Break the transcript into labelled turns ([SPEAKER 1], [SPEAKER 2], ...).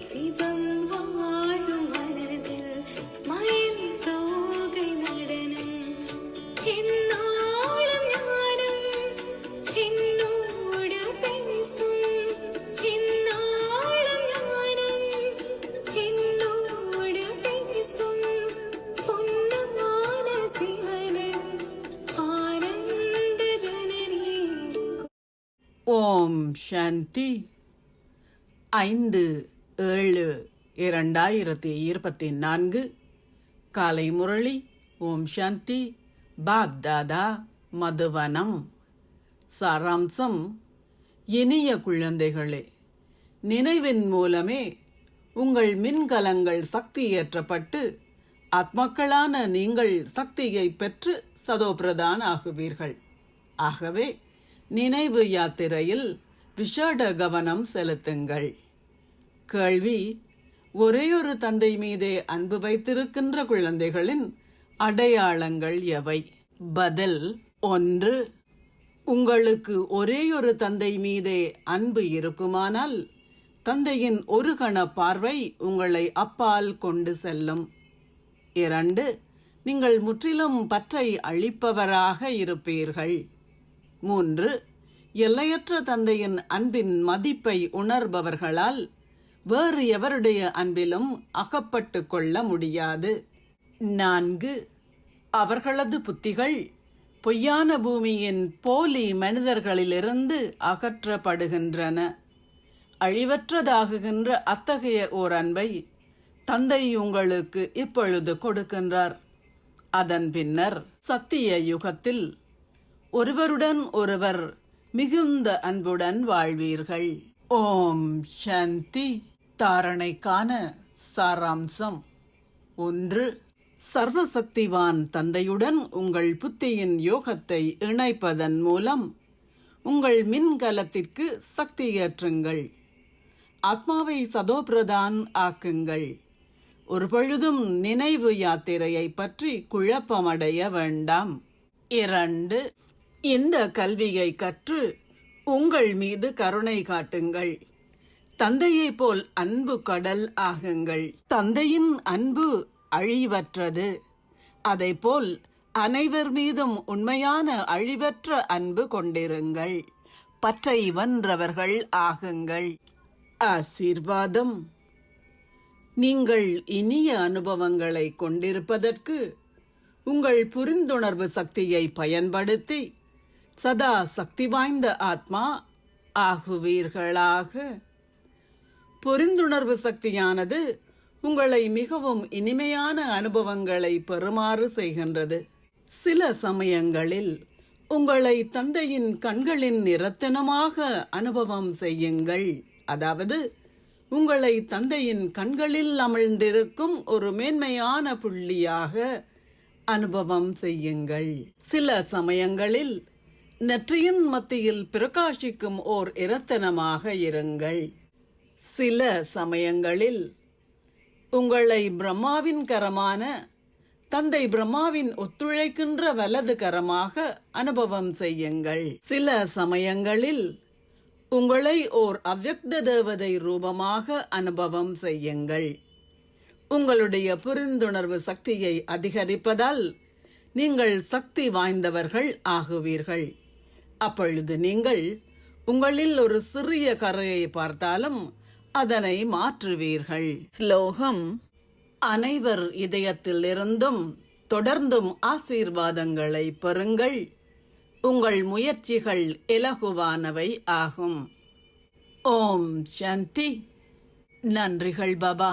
[SPEAKER 1] சிவம் வாழும் மனதில் மயில் தோகை நடனம் என்னாலும் ஞானம் என்னோடு பேசும் என்னாலும் ஞானம் என்னோடு பேசும் பொன்னமான சிவனே ஆனந்த ஜனனி.
[SPEAKER 2] ஓம் சாந்தி. 5/7/2024 காலை முரளி. ஓம் சாந்தி. பாப் தாதா மதுவனம். சாராம்சம்: இனிய குழந்தைகளே, நினைவின் மூலமே உங்கள் மின்கலங்கள் சக்தியேற்றப்பட்டு ஆத்மாக்களான நீங்கள் சக்தியை பெற்று சதோபிரதான் ஆகுவீர்கள். ஆகவே நினைவு யாத்திரையில் விஷேட கவனம் செலுத்துங்கள். கேள்வி: ஒரேயொரு தந்தை மீதே அன்பு வைத்திருக்கின்ற குழந்தைகளின் அடையாளங்கள் எவை? பதில்: 1. உங்களுக்கு ஒரேயொரு தந்தை மீதே அன்பு இருக்குமானால் தந்தையின் ஒரு கண பார்வை உங்களை அப்பால் கொண்டு செல்லும். 2. நீங்கள் முற்றிலும் பற்றை அழிப்பவராக இருப்பீர்கள். 3. எல்லையற்ற தந்தையின் அன்பின் மதிப்பை உணர்பவர்களால் வேறு எவருடைய அன்பிலும் அகப்பட்டு கொள்ள முடியாது. 4. அவர்களது புத்திகள் பொய்யான பூமியின் போலி மனிதர்களிலிருந்து அகற்றப்படுகின்றன. அழிவற்றதாகுகின்ற அத்தகைய ஓர் அன்பை தந்தை உங்களுக்கு இப்பொழுது கொடுக்கின்றார். அதன் பின்னர் சத்திய யுகத்தில் ஒருவருடன் ஒருவர் மிகுந்த அன்புடன் வாழ்வீர்கள். ஓம் சாந்தி. தாரணைக்கான சாராம்சம்: 1. சர்வசக்திவான் தந்தையுடன் உங்கள் புத்தியின் யோகத்தை இணைப்பதன் மூலம் உங்கள் மின்கலத்திற்கு சக்தியேற்றுங்கள். ஆத்மாவை சதோபிரதான் ஆக்குங்கள். ஒருபொழுதும் நினைவு யாத்திரையை பற்றி குழப்பமடைய வேண்டாம். 2. இந்த கல்வியை கற்று உங்கள் மீது கருணை காட்டுங்கள். தந்தையை போல் அன்பு கடல் ஆகுங்கள். தந்தையின் அன்பு அழிவற்றது. அதைப்போல் அனைவர் மீதும் உண்மையான அழிவற்ற அன்பு கொண்டிருங்கள். பற்றை வென்றவர்கள் ஆகுங்கள். ஆசீர்வாதம்: நீங்கள் இனிய அனுபவங்களை கொண்டிருப்பதற்கு உங்கள் புரிந்துணர்வு சக்தியை பயன்படுத்தி சதா சக்தி வாய்ந்த ஆத்மா ஆகுவீர்களாக. புரிந்துணர்வு சக்தியானது உங்களை மிகவும் இனிமையான அனுபவங்களை பெறுமாறு செய்கின்றது. சில சமயங்களில் உங்களை தந்தையின் கண்களின் நிறத்தனமாக அனுபவம் செய்யுங்கள். அதாவது உங்களை தந்தையின் கண்களில் அமிழ்ந்திருக்கும் ஒரு மேன்மையான புள்ளியாக அனுபவம் செய்யுங்கள். சில சமயங்களில் நெற்றியின் மத்தியில் பிரகாசிக்கும் ஓர் இரத்தனமாக இருங்கள். சில சமயங்களில் உங்களை பிரம்மாவின் கரமான தந்தை பிரம்மாவின் ஒத்துழைக்கின்ற வலது கரமாக அனுபவம் செய்யுங்கள். சில சமயங்களில் உங்களை ஓர் அவ்யக்த தேவதை ரூபமாக அனுபவம் செய்யுங்கள். உங்களுடைய புரிந்துணர்வு சக்தியை அதிகரிப்பதால் நீங்கள் சக்தி வாய்ந்தவர்கள் ஆகுவீர்கள். அப்பொழுது நீங்கள் உங்களில் ஒரு சிறிய கரையை பார்த்தாலும் அதனை மாற்றுவீர்கள். ஸ்லோகம்: அனைவர் இதயத்தில் இருந்தும் தொடர்ந்தும் ஆசீர்வாதங்களை பெறுங்கள். உங்கள் முயற்சிகள் இலகுவானவை ஆகும். ஓம் சாந்தி. நன்றிகள் பாபா.